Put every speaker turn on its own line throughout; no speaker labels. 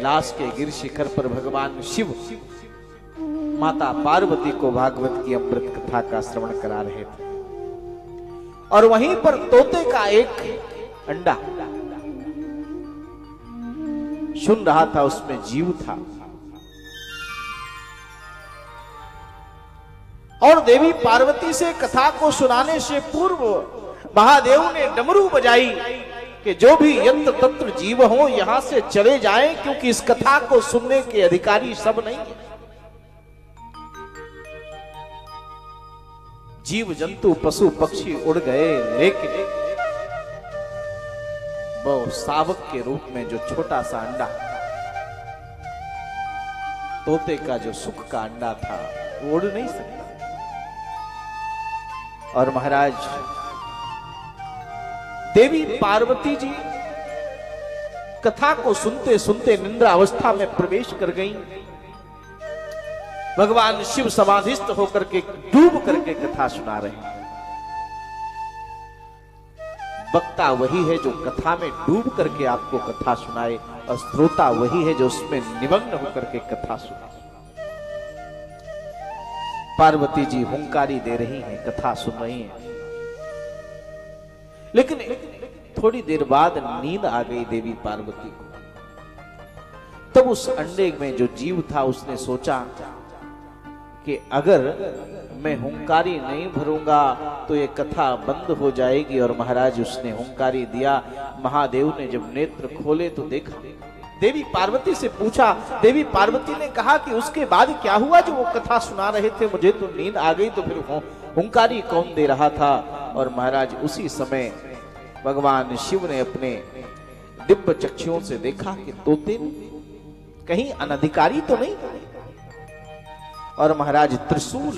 कैलाश के गिर शिखर पर भगवान शिव माता पार्वती को भागवत की अमृत कथा का श्रवण करा रहे थे और वहीं पर तोते का एक अंडा सुन रहा था, उसमें जीव था। और देवी पार्वती से कथा को सुनाने से पूर्व महादेव ने डमरू बजाई कि जो भी यत्र तत्र जीव हो यहां से चले जाएं, क्योंकि इस कथा को सुनने के अधिकारी सब नहीं है। जीव जंतु पशु पक्षी उड़ गए, लेकिन वो शावक के रूप में जो छोटा सा अंडा, तोते का जो सुख का अंडा था, वो उड़ नहीं सकता। और महाराज देवी पार्वती जी कथा को सुनते सुनते निद्रा अवस्था में प्रवेश कर गईं। भगवान शिव समाधिस्थ होकर के डूब करके कथा सुना रहे हैं। वक्ता वही है जो कथा में डूब करके आपको कथा सुनाए, और श्रोता वही है जो उसमें निमग्न होकर के कथा सुनाए। पार्वती जी हुंकारी दे रही हैं, कथा सुन रही हैं, लेकिन थोड़ी देर बाद नींद आ गई देवी पार्वती को। तब उस अंडे में जो जीव था उसने सोचा कि अगर मैं हुंकारी नहीं भरूंगा तो ये कथा बंद हो जाएगी। और महाराज उसने हुंकारी दिया। महादेव ने जब नेत्र खोले तो देखा, देवी पार्वती से पूछा। देवी पार्वती ने कहा कि उसके बाद क्या हुआ जो वो कथा सुना रहे थे, मुझे तो नींद आ गई, तो फिर हुंकारी कौन दे रहा था। और महाराज उसी समय भगवान शिव ने अपने दिव्य चक्षुओं से देखा कि तोते कहीं अनधिकारी तो नहीं। और महाराज त्रिशूल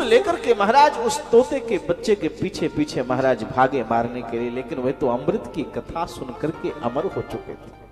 लेकर के महाराज उस तोते के बच्चे के पीछे पीछे महाराज भागे मारने के लिए, लेकिन वह तो अमृत की कथा सुन करके अमर हो चुके थे।